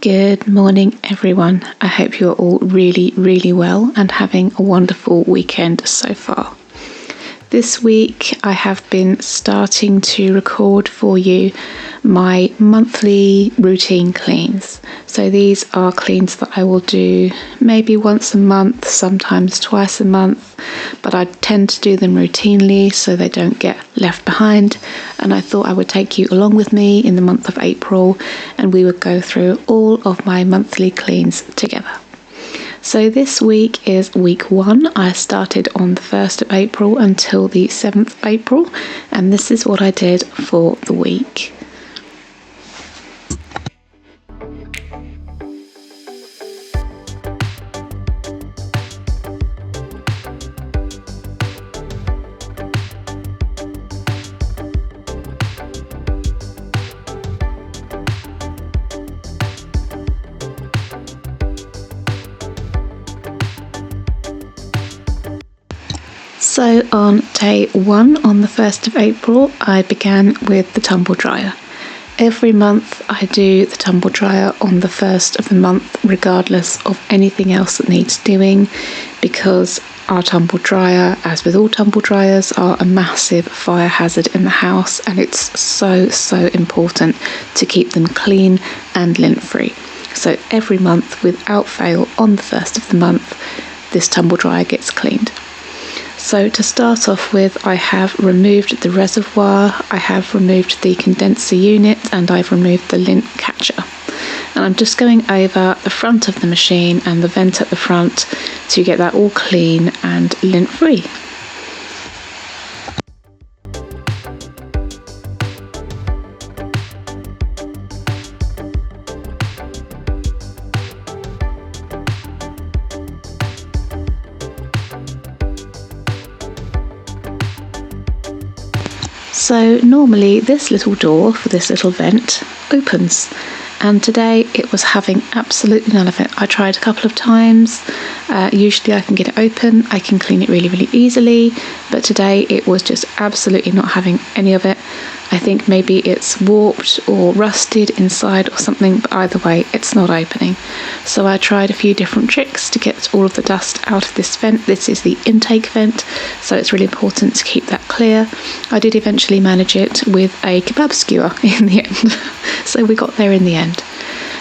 Good morning, everyone. I hope you're all really well and having a wonderful weekend so far. This week I have been starting to record for you my monthly routine cleans. So these are cleans that I will do maybe once a month, sometimes twice a month, but I tend to do them routinely so they don't get left behind. And I thought I would take you along with me in the month of April and we would go through all of my monthly cleans together. So this week is week 1. I started on the 1st of April until the 7th of April, and this is what I did for the week. So on day 1, on the 1st of April, I began with the Tumble Dryer. Every month I do the Tumble Dryer on the 1st of the month, regardless of anything else that needs doing, because our Tumble Dryer, as with all tumble dryers, are a massive fire hazard in the house, and it's so important to keep them clean and lint-free. So every month, without fail, on the 1st of the month, this Tumble Dryer gets cleaned. So to start off with, I have removed the reservoir, I have removed the condenser unit, and I've removed the lint catcher. And I'm just going over the front of the machine and the vent at the front to get that all clean and lint-free. So normally this little door for this little vent opens, and today it was having absolutely none of it. I tried a couple of times. Usually I can get it open, I can clean it really easily, but today it was just absolutely not having any of it. I think maybe it's warped or rusted inside or something, but either way it's not opening. So I tried a few different tricks to get all of the dust out of this vent. This is the intake vent, so it's really important to keep that clear. I did eventually manage it with a kebab skewer in the end, so we got there in the end.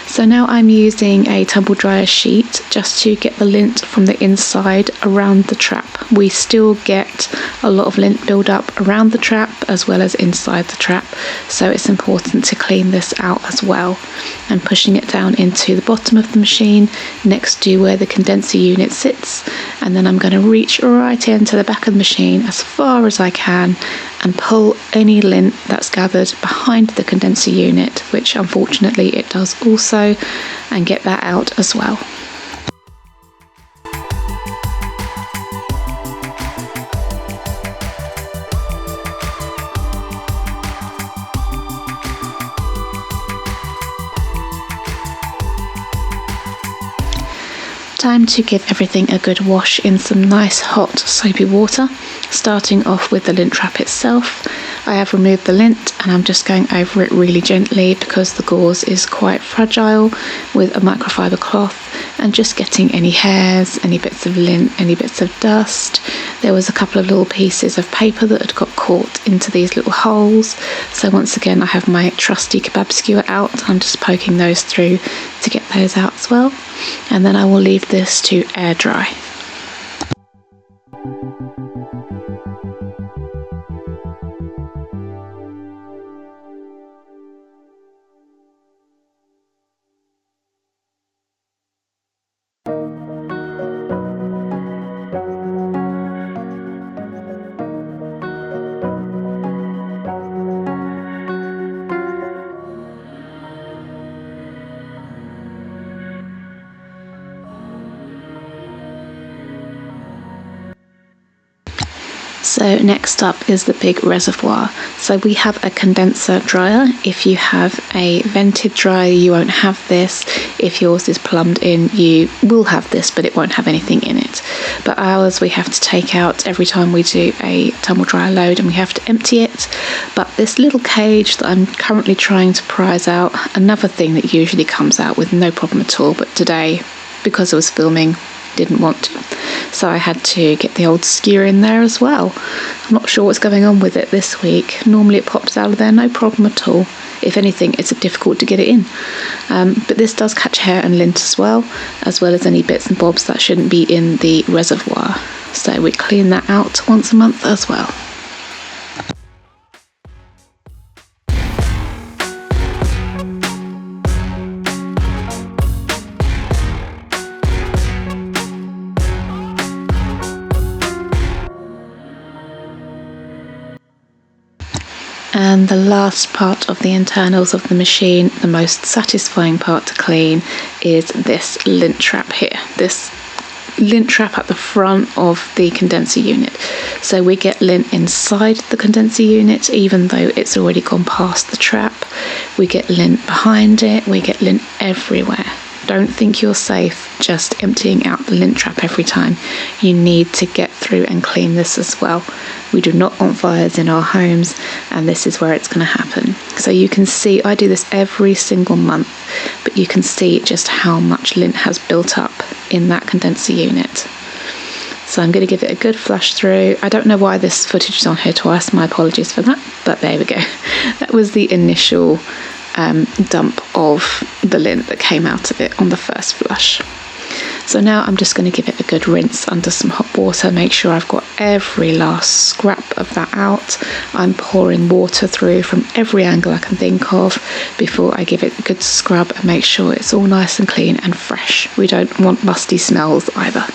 So now I'm using a tumble dryer sheet just to get the lint from the inside around the trap. We still get a lot of lint build up around the trap as well as inside the trap, so it's important to clean this out as well. I'm pushing it down into the bottom of the machine next to where the condenser unit sits, and then I'm going to reach right into the back of the machine as far as I can and pull any lint that's gathered behind the condenser unit, which unfortunately it does also, and get that out as well. Time to give everything a good wash in some nice hot soapy water, starting off with the lint trap itself. I have removed the lint and I'm just going over it really gently because the gauze is quite fragile, with a microfiber cloth, and just getting any hairs, any bits of lint, any bits of dust. There was a couple of little pieces of paper that had got caught into these little holes, so once again I have my trusty kebab skewer out. I'm just poking those through to get those out as well, and then I will leave this to air dry. So next up is the big reservoir. So we have a condenser dryer. If you have a vented dryer, you won't have this. If yours is plumbed in, you will have this, but it won't have anything in it. But ours we have to take out every time we do a tumble dryer load, and we have to empty it. But this little cage that I'm currently trying to prize out, another thing that usually comes out with no problem at all, but today, because I was filming, didn't want to. So I had to get the old skewer in there as well. I'm not sure what's going on with it this week. Normally it pops out of there, no problem at all. If anything, it's difficult to get it in. But this does catch hair and lint as well as any bits and bobs that shouldn't be in the reservoir. So we clean that out once a month as well. And the last part of the internals of the machine, the most satisfying part to clean, is this lint trap here. This lint trap at the front of the condenser unit. So we get lint inside the condenser unit, even though it's already gone past the trap. We get lint behind it, we get lint everywhere. Don't think you're safe just emptying out the lint trap every time. You need to get through and clean this as well. We do not want fires in our homes, and this is where it's going to happen. So you can see, I do this every single month, but you can see just how much lint has built up in that condenser unit. So I'm going to give it a good flush through. I don't know why this footage is on here twice, my apologies for that, but there we go. That was the initial dump of the lint that came out of it on the first flush. So now I'm just going to give it a good rinse under some hot water, make sure I've got every last scrap of that out. I'm pouring water through from every angle I can think of before I give it a good scrub and make sure it's all nice and clean and fresh. We don't want musty smells either.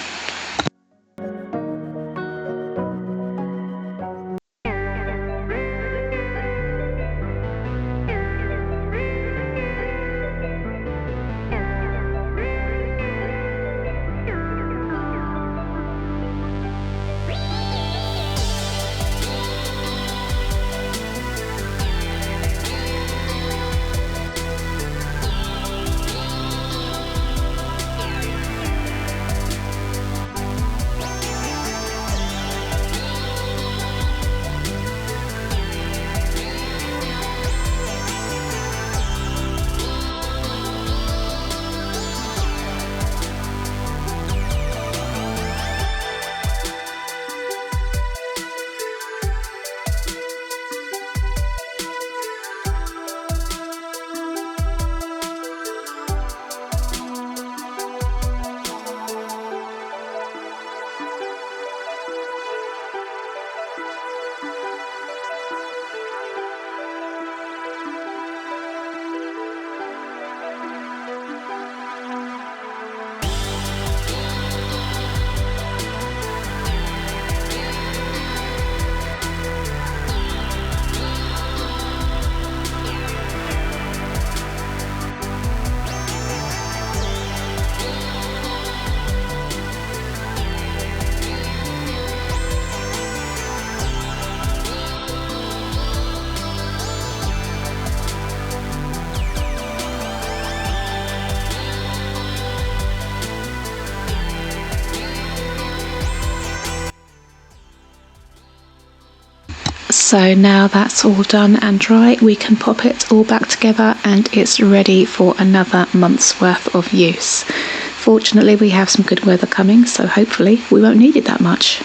So now that's all done and dry, we can pop it all back together and it's ready for another month's worth of use. Fortunately, we have some good weather coming, so hopefully we won't need it that much.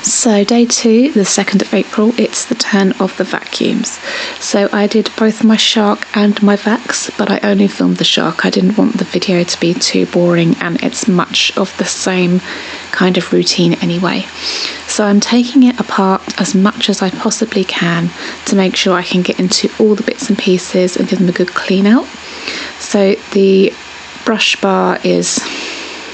So day 2, the 2nd of April, it's the turn of the vacuums. So I did both my shark and my vacs, but I only filmed the shark. I didn't want the video to be too boring, and it's much of the same kind of routine anyway. So I'm taking it apart as much as I possibly can to make sure I can get into all the bits and pieces and give them a good clean out. So the brush bar is,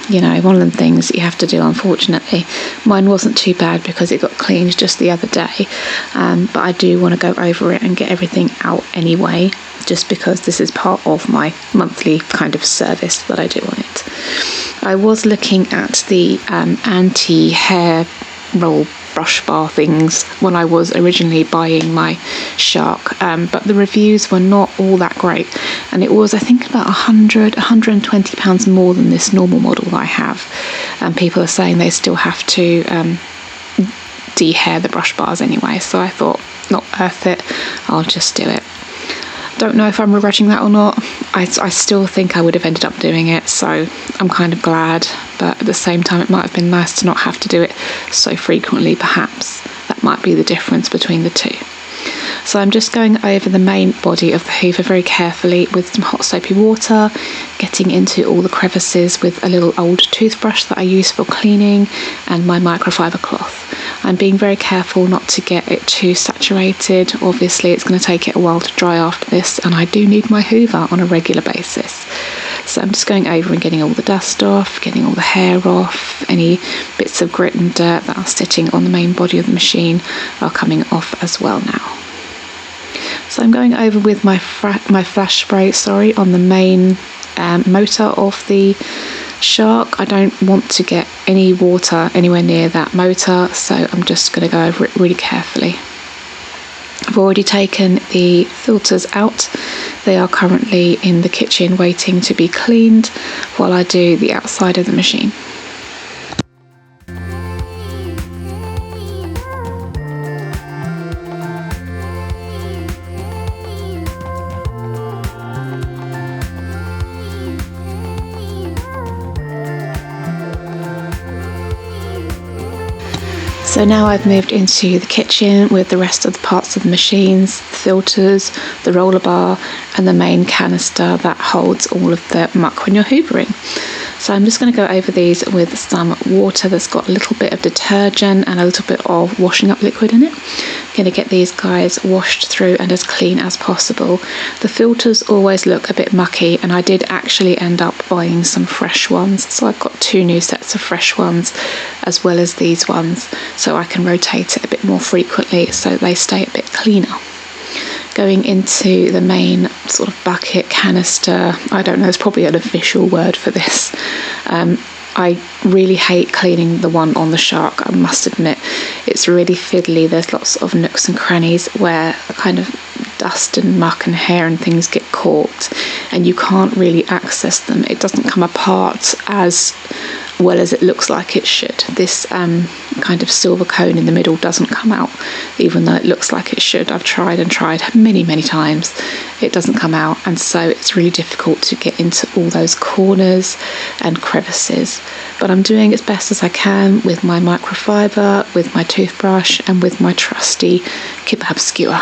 you know, one of the things that you have to do, unfortunately. Mine wasn't too bad because it got cleaned just the other day, but I do want to go over it and get everything out anyway, just because this is part of my monthly kind of service that I do on it. I was looking at the anti-hair roll brush bar things when I was originally buying my Shark, but the reviews were not all that great, and it was, I think, about £120 more than this normal model that I have, and people are saying they still have to de-hair the brush bars anyway, so I thought, not worth it, I'll just do it. Don't know if I'm regretting that or not. I still think I would have ended up doing it, so I'm kind of glad, but at the same time it might have been nice to not have to do it so frequently. Perhaps that might be the difference between the two. So I'm just going over the main body of the Hoover very carefully with some hot soapy water, getting into all the crevices with a little old toothbrush that I use for cleaning and my microfiber cloth. I'm being very careful not to get it too saturated. Obviously it's going to take it a while to dry after this, and I do need my Hoover on a regular basis. So I'm just going over and getting all the dust off, getting all the hair off, any bits of grit and dirt that are sitting on the main body of the machine are coming off as well now. So I'm going over with my flash spray, on the main motor of the Shark. I don't want to get any water anywhere near that motor, so I'm just going to go over it really carefully. I've already taken the filters out. They are currently in the kitchen waiting to be cleaned while I do the outside of the machine. So now I've moved into the kitchen with the rest of the parts of the machines, the filters, the roller bar and the main canister that holds all of the muck when you're hoovering. So I'm just going to go over these with some water that's got a little bit of detergent and a little bit of washing up liquid in it. I'm going to get these guys washed through and as clean as possible. The filters always look a bit mucky, and I did actually end up buying some fresh ones. So I've got 2 new sets of fresh ones as well as these ones, so I can rotate it a bit more frequently so they stay a bit cleaner. Going into the main sort of bucket, canister, I don't know, there's probably an official word for this. I really hate cleaning the one on the Shark, I must admit. It's really fiddly. There's lots of nooks and crannies where kind of dust and muck and hair and things get caught, and you can't really access them. It doesn't come apart as well as it looks like it should. This kind of silver cone in the middle doesn't come out, even though it looks like it should. I've tried and tried many times. It doesn't come out, and so it's really difficult to get into all those corners and crevices. But I'm doing as best as I can with my microfiber, with my toothbrush and with my trusty kebab skewer.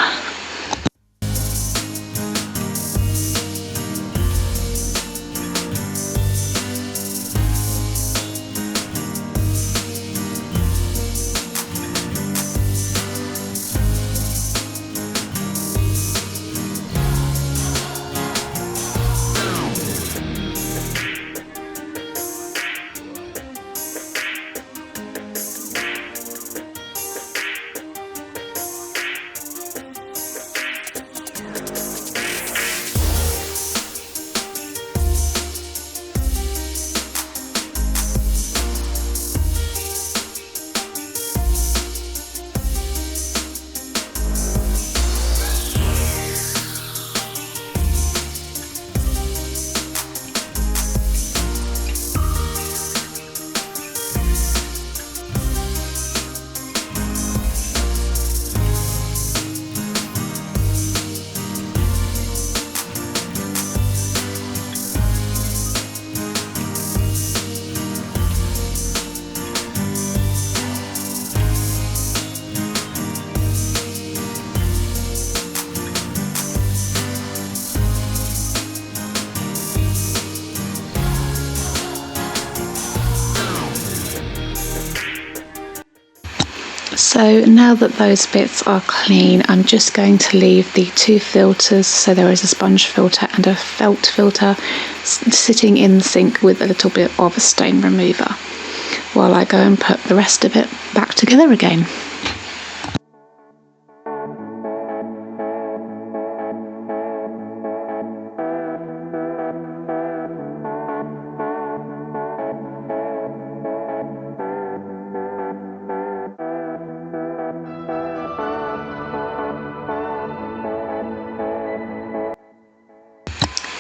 So now that those bits are clean, I'm just going to leave the 2 filters, so there is a sponge filter and a felt filter, sitting in the sink with a little bit of a stain remover, while I go and put the rest of it back together again.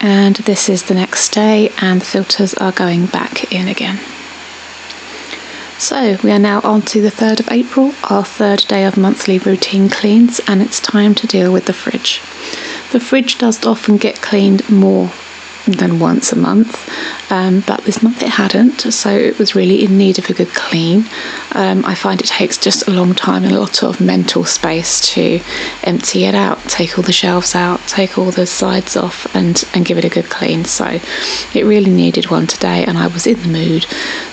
And this is the next day, and the filters are going back in again. So we are now on to the 3rd of April, our 3rd day of monthly routine cleans, and it's time to deal with the fridge. The fridge does often get cleaned more than once a month, but this month it hadn't, so it was really in need of a good clean. I find it takes just a long time and a lot of mental space to empty it out, take all the shelves out, take all the sides off and give it a good clean. So it really needed one today, and I was in the mood,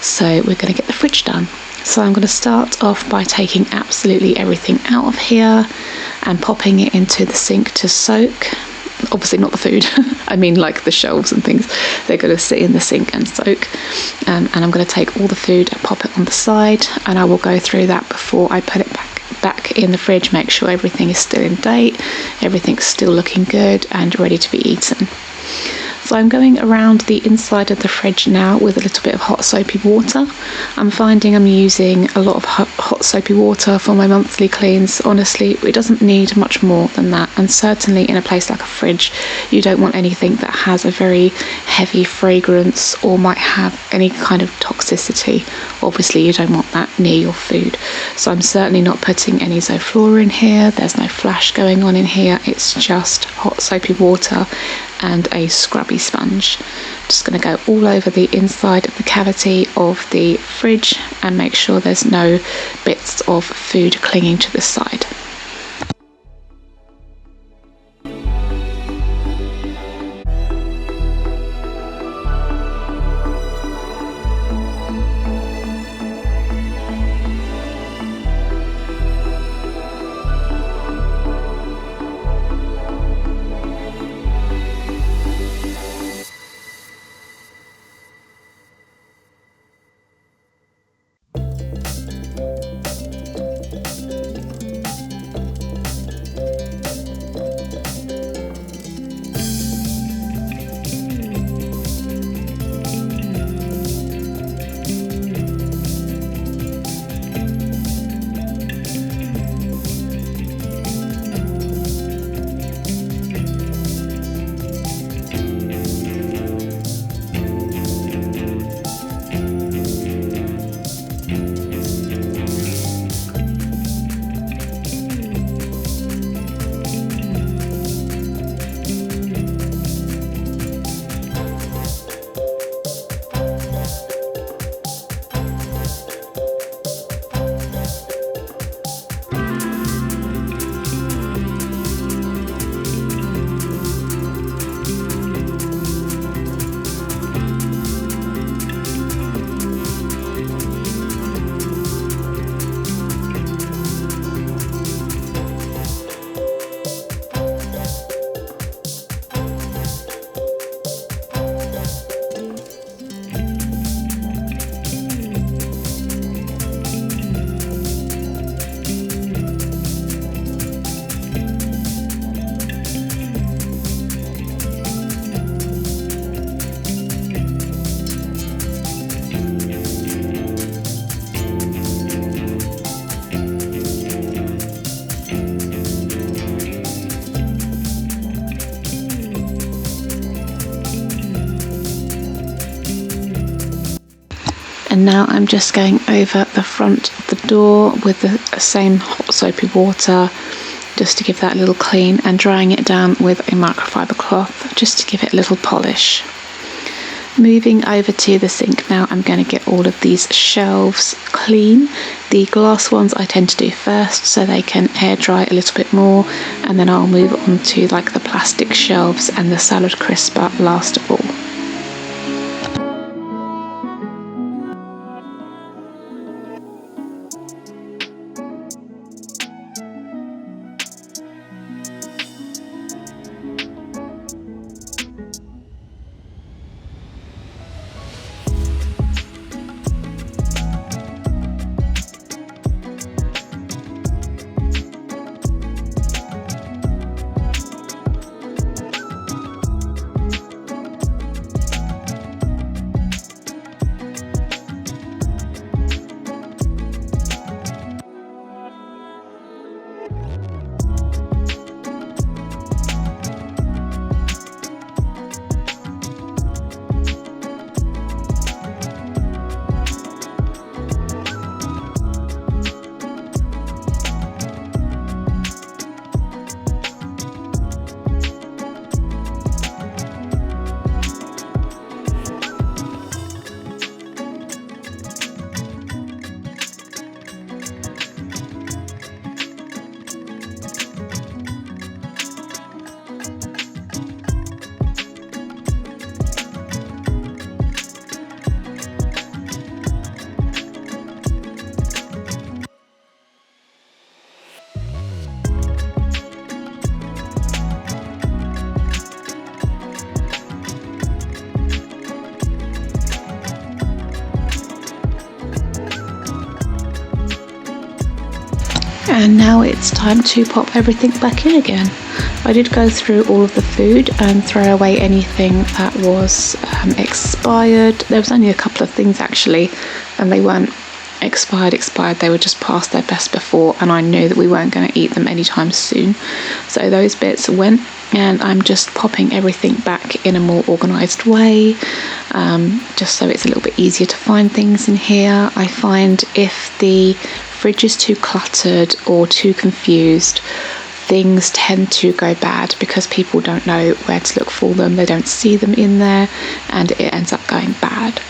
so we're going to get the fridge done. So I'm going to start off by taking absolutely everything out of here and popping it into the sink to soak. Obviously not the food, I mean like the shelves and things. They're going to sit in the sink and soak, and I'm going to take all the food and pop it on the side, and I will go through that before I put it back in the fridge, make sure everything is still in date, everything's still looking good and ready to be eaten. So I'm going around the inside of the fridge now with a little bit of hot soapy water. I'm finding I'm using a lot of hot soapy water for my monthly cleans. Honestly, it doesn't need much more than that, and certainly in a place like a fridge you don't want anything that has a very heavy fragrance or might have any kind of toxicity. Obviously you don't want that near your food, so I'm certainly not putting any Zoflora in here. There's no flash going on in here, it's just hot soapy water and a scrubby sponge. Just going to go all over the inside of the cavity of the fridge and make sure there's no bits of food clinging to the side. And now I'm just going over the front of the door with the same hot soapy water just to give that a little clean, and drying it down with a microfiber cloth just to give it a little polish. Moving over to the sink now, I'm going to get all of these shelves clean. The glass ones I tend to do first so they can air dry a little bit more, and then I'll move on to like the plastic shelves and the salad crisper last of all. And now it's time to pop everything back in again. I did go through all of the food and throw away anything that was expired. There was only a couple of things actually, and they weren't expired. They were just past their best before, and I knew that we weren't going to eat them anytime soon. So those bits went, and I'm just popping everything back in a more organised way, just so it's a little bit easier to find things in here. I find if the fridge is too cluttered or too confused, things tend to go bad because people don't know where to look for them, they don't see them in there, and it ends up going bad.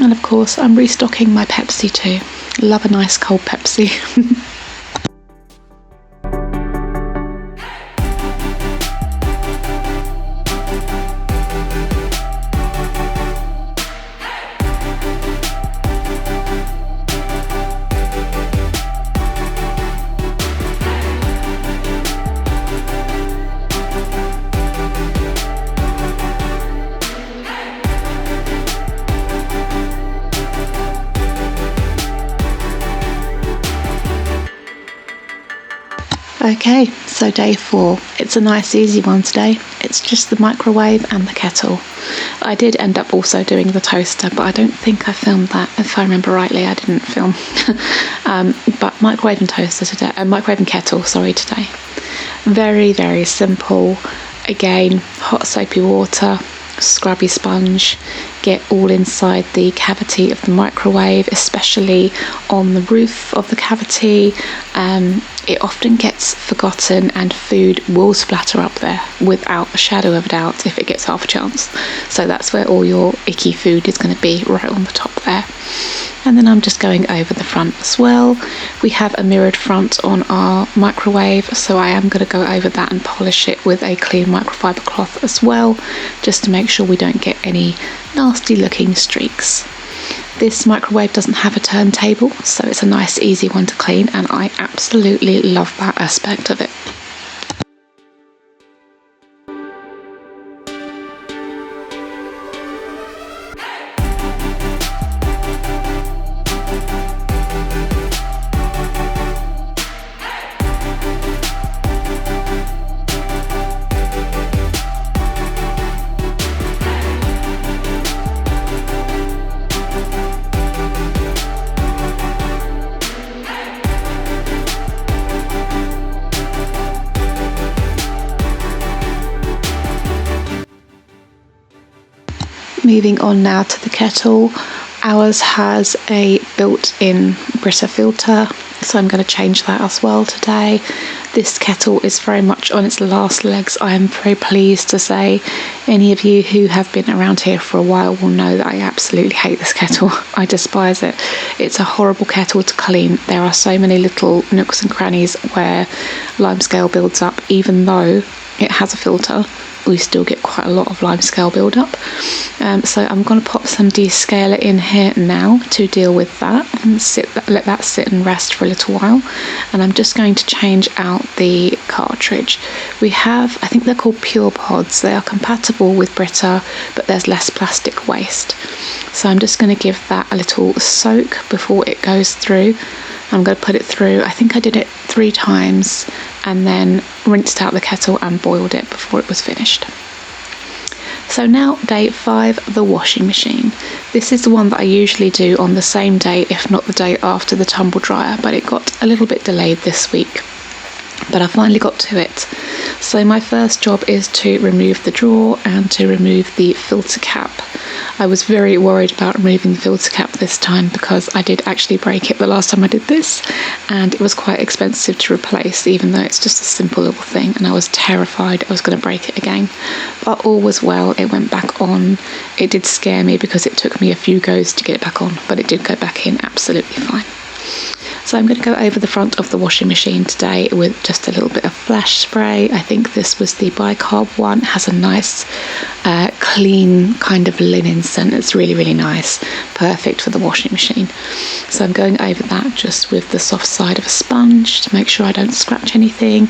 And of course I'm restocking my Pepsi too. Love a nice cold Pepsi. Okay, so day 4. It's a nice easy one today. It's just the microwave and the kettle. I did end up also doing the toaster, but I don't think I filmed that. If I remember rightly, I didn't film. But microwave and toaster today, microwave and kettle, sorry, today. Very, very simple. Again, hot soapy water, scrubby sponge, get all inside the cavity of the microwave, especially on the roof of the cavity. It often gets forgotten and food will splatter up there without a shadow of a doubt if it gets half a chance. So that's where all your icky food is going to be, right on the top there. And then I'm just going over the front as well. We have a mirrored front on our microwave, so I am going to go over that and polish it with a clean microfiber cloth as well, just to make sure we don't get any nasty looking streaks. This microwave doesn't have a turntable, so it's a nice easy one to clean, and I absolutely love that aspect of it. Moving on now to the kettle. Ours has a built-in Brita filter, so I'm going to change that as well today. This kettle is very much on its last legs. I am very pleased to say any of you who have been around here for a while will know that I absolutely hate this kettle. I despise it. It's a horrible kettle to clean. There are so many little nooks and crannies where limescale builds up. Even though it has a filter, we still get quite a lot of limescale build up. So I'm going to pop some descaler in here now to deal with that and let that sit and rest for a little while. And I'm just going to change out the cartridge. We have, I think they're called Pure Pods. They are compatible with Brita, but there's less plastic waste. So I'm just going to give that a little soak before it goes through. I'm going to put it through, I think I did it 3 times, and then rinsed out the kettle and boiled it before it was finished. So now day 5, the washing machine. This is the one that I usually do on the same day, if not the day after the tumble dryer, but it got a little bit delayed this week. But I finally got to it. So my first job is to remove the drawer and to remove the filter cap. I was very worried about removing the filter cap this time because I did actually break it the last time I did this, and it was quite expensive to replace, even though it's just a simple little thing, and I was terrified I was going to break it again. But all was well, it went back on. It did scare me because it took me a few goes to get it back on, but it did go back in absolutely fine. So I'm going to go over the front of the washing machine today with just a little bit of flash spray. I think this was the bicarb one. It has a nice clean kind of linen scent. It's really, really nice, perfect for the washing machine. So I'm going over that just with the soft side of a sponge to make sure I don't scratch anything,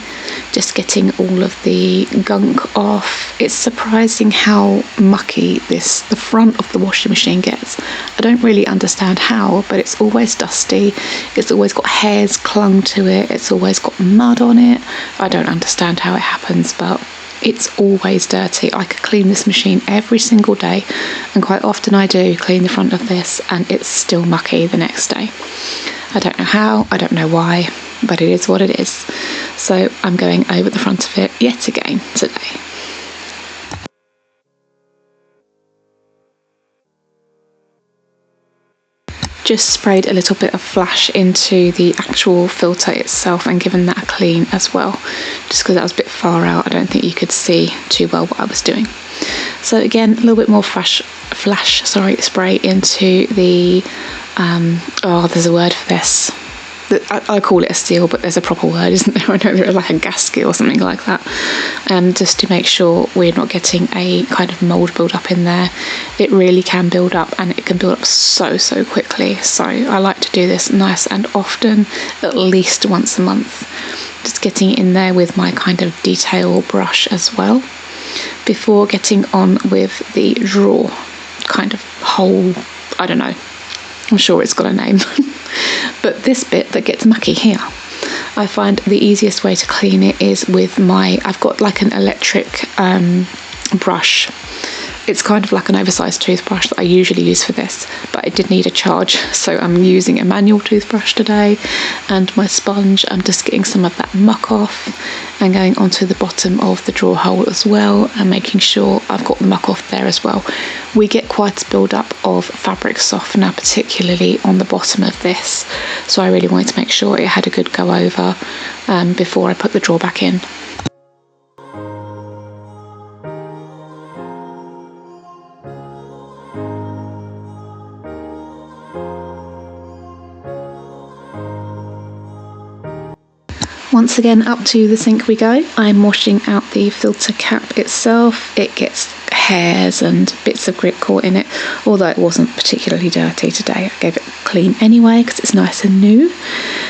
just getting all of the gunk off. It's surprising how mucky the front of the washing machine gets. I don't really understand how, but it's always dusty, it's always got hairs clung to it, it's always got mud on it. I don't understand how it happens, but it's always dirty. I could clean this machine every single day, and quite often I do clean the front of this and it's still mucky the next day. I don't know how, I don't know why, but it is what it is. So I'm going over the front of it yet again today. Just sprayed a little bit of flash into the actual filter itself and given that a clean as well, just because that was a bit far out. I don't think you could see too well what I was doing. So again, a little bit more flash spray into the there's a word for this. I call it a seal, but there's a proper word, isn't there? I know there's like a gasket or something like that, just to make sure we're not getting a kind of mould build up in there. It really can build up, and it can build up so quickly. So I like to do this nice and often, at least once a month, just getting it in there with my kind of detail brush as well, before getting on with the drawer kind of hole. I don't know, I'm sure it's got a name. But this bit that gets mucky here, I find the easiest way to clean it is with I've got like an electric brush. It's kind of like an oversized toothbrush that I usually use for this, but it did need a charge, so I'm using a manual toothbrush today, and my sponge, I'm just getting some of that muck off and going onto the bottom of the drawer hole as well, and making sure I've got the muck off there as well. We get quite a build up of fabric softener, particularly on the bottom of this, so I really wanted to make sure it had a good go over before I put the drawer back in. Once again, up to the sink we go. I'm washing out the filter cap itself. It gets hairs and bits of grit caught in it, although it wasn't particularly dirty today. I gave it a clean anyway because it's nice and new.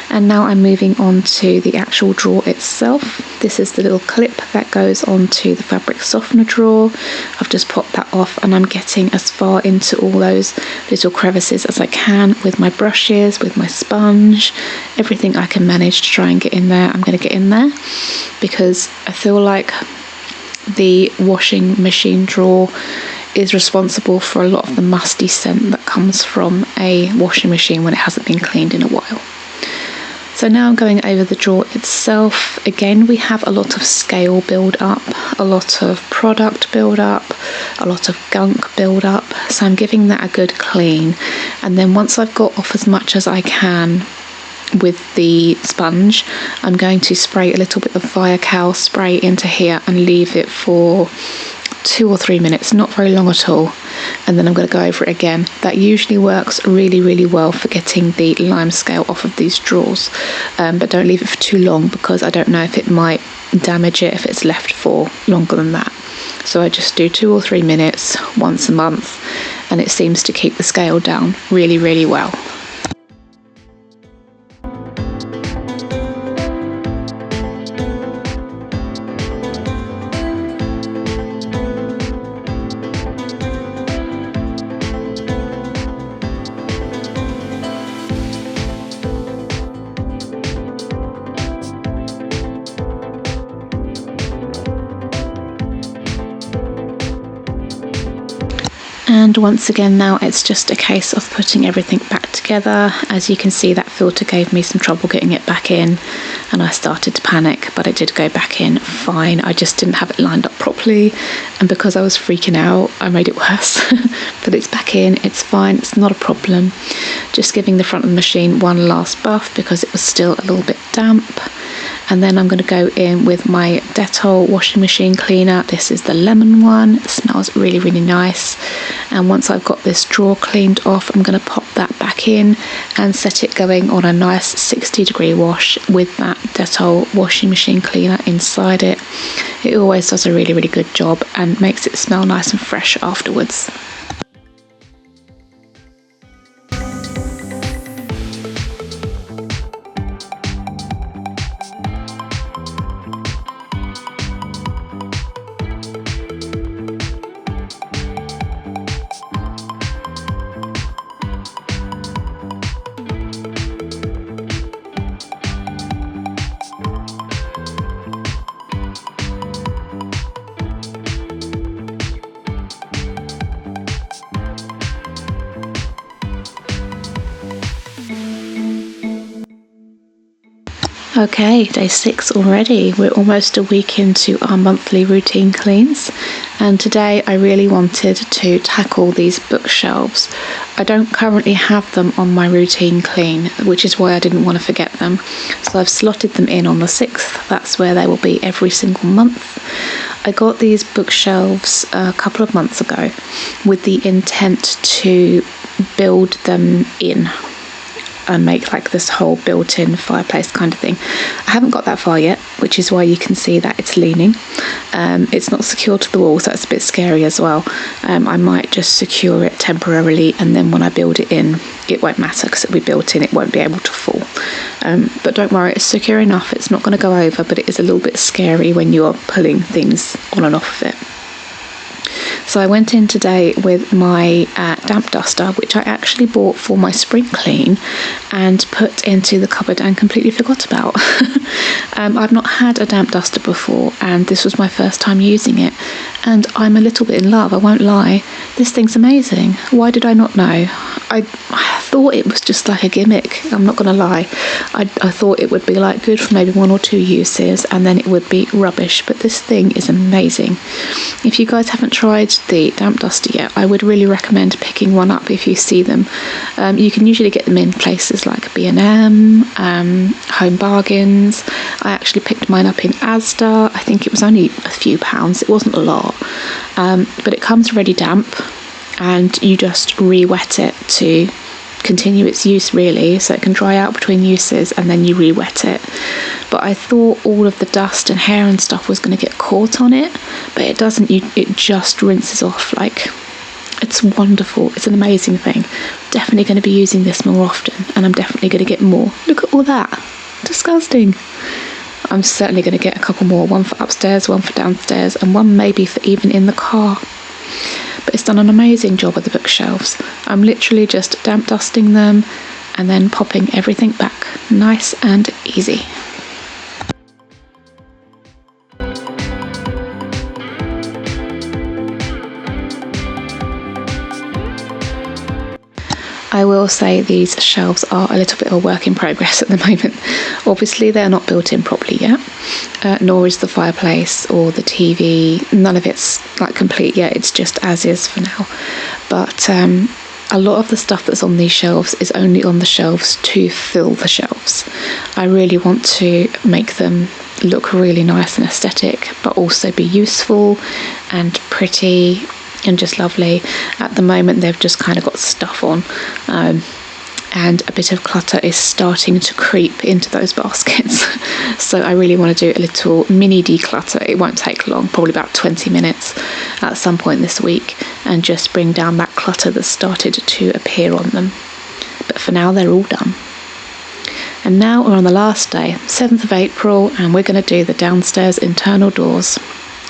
And now I'm moving on to the actual drawer itself. This is the little clip that goes onto the fabric softener drawer. I've just popped that off, and I'm getting as far into all those little crevices as I can with my brushes, with my sponge, everything I can manage to try and get in there. I'm going to get in there because I feel like the washing machine drawer is responsible for a lot of the musty scent that comes from a washing machine when it hasn't been cleaned in a while. So now I'm going over the drawer itself. Again, we have a lot of scale build up, a lot of product build up, a lot of gunk build up. So I'm giving that a good clean, and then once I've got off as much as I can with the sponge, I'm going to spray a little bit of Viacal spray into here and leave it for 2 or 3 minutes, not very long at all, and then I'm going to go over it again. That usually works really well for getting the lime scale off of these drawers, but don't leave it for too long because I don't know if it might damage it if it's left for longer than that. So I just do 2 or 3 minutes once a month, and it seems to keep the scale down really well. And once again, now it's just a case of putting everything back together. As you can see, that filter gave me some trouble getting it back in, and I started to panic, but it did go back in fine. I just didn't have it lined up properly, and because I was freaking out, I made it worse. But it's back in, it's fine, it's not a problem. Just giving the front of the machine one last buff because it was still a little bit damp. And then I'm going to go in with my Dettol washing machine cleaner. This is the lemon one. It smells really nice. And once I've got this drawer cleaned off, I'm going to pop that back in and set it going on a nice 60-degree wash with that Dettol washing machine cleaner inside it. It always does a really, really good job and makes it smell nice and fresh afterwards. Okay, day 6 already. We're almost a week into our monthly routine cleans, and today I really wanted to tackle these bookshelves. I don't currently have them on my routine clean, which is why I didn't want to forget them. So I've slotted them in on the 6th. That's where they will be every single month. I got these bookshelves a couple of months ago with the intent to build them in and make like this whole built-in fireplace kind of thing. I haven't got that far yet, which is why you can see that it's leaning. It's not secured to the wall, so that's a bit scary as well. I might just secure it temporarily, and then when I build it in, it won't matter because it'll be built in, it won't be able to fall. But don't worry, it's secure enough, it's not going to go over, but it is a little bit scary when you're pulling things on and off of it. So I went in today with my damp duster, which I actually bought for my spring clean and put into the cupboard and completely forgot about. I've not had a damp duster before, and this was my first time using it, and I'm a little bit in love, I won't lie. This thing's amazing. Why did I not know? I thought it was just like a gimmick, I'm not going to lie. I thought it would be like good for maybe 1 or 2 uses and then it would be rubbish, but this thing is amazing. If you guys haven't tried the damp duster yet, I would really recommend picking one up if you see them. You can usually get them in places like B&M, Home Bargains. I actually picked mine up in Asda. I think it was only a few pounds, it wasn't a lot, but it comes ready damp and you just re-wet it to continue its use really, so it can dry out between uses and then you re-wet it. But I thought all of the dust and hair and stuff was going to get caught on it, but it doesn't. It just rinses off. Like, it's wonderful, it's an amazing thing. Definitely going to be using this more often, and I'm definitely going to get more. Look at all that, disgusting. I'm certainly going to get a couple more, one for upstairs, one for downstairs, and one maybe for even in the car. But it's done an amazing job of the bookshelves. I'm literally just damp dusting them and then popping everything back, nice and easy. I will say these shelves are a little bit of a work in progress at the moment. Obviously they're not built in properly yet, nor is the fireplace or the TV. None of it's like complete yet, it's just as is for now. But a lot of the stuff that's on these shelves is only on the shelves to fill the shelves. I really want to make them look really nice and aesthetic, but also be useful and pretty and just lovely. At the moment they've just kind of got stuff on, and a bit of clutter is starting to creep into those baskets. So I really want to do a little mini declutter. It won't take long, probably about 20 minutes at some point this week, and just bring down that clutter that's started to appear on them. But for now they're all done. And now we're on the last day, 7th of April, and we're going to do the downstairs internal doors.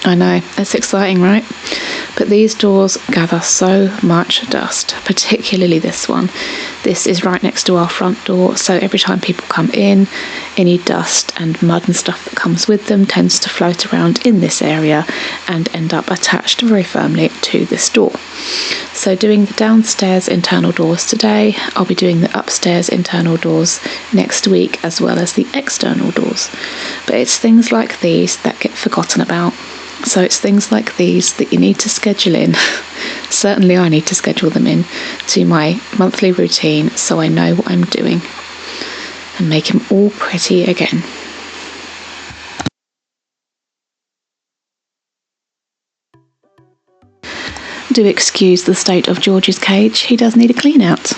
I know, it's exciting, right? But these doors gather so much dust, particularly this one. This is right next to our front door, so every time people come in, any dust and mud and stuff that comes with them tends to float around in this area and end up attached very firmly to this door. So doing the downstairs internal doors today, I'll be doing the upstairs internal doors next week, as well as the external doors. But it's things like these that get forgotten about. So it's things like these that you need to schedule in. Certainly I need to schedule them in to my monthly routine so I know what I'm doing and make them all pretty again. Do excuse the state of George's cage, he does need a clean out.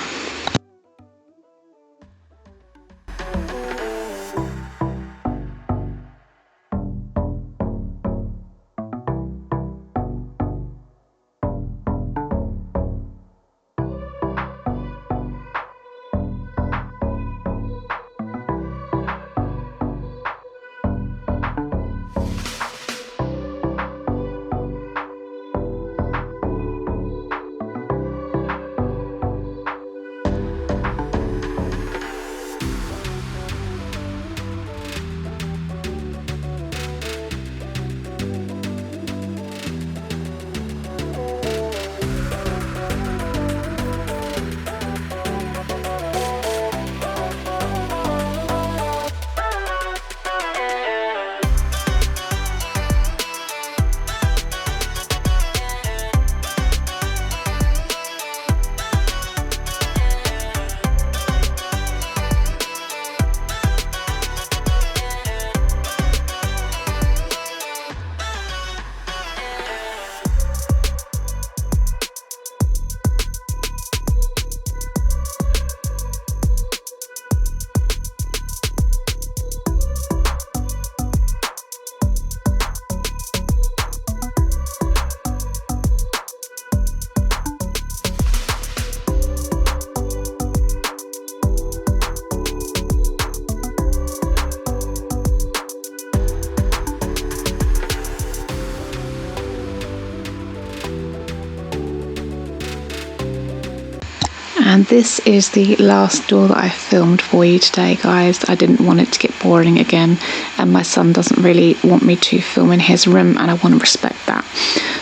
And this is the last door that I filmed for you today, guys. I didn't want it to get boring again, and my son doesn't really want me to film in his room, and I want to respect that.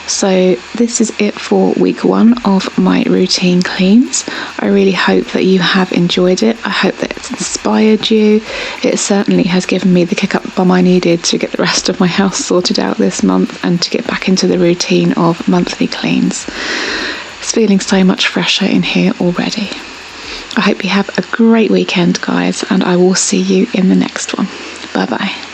So this is it for week 1 of my routine cleans. I really hope that you have enjoyed it. I hope that it's inspired you. It certainly has given me the kick up the bum I needed to get the rest of my house sorted out this month and to get back into the routine of monthly cleans. It's feeling so much fresher in here already. I hope you have a great weekend, guys, and I will see you in the next one. Bye bye.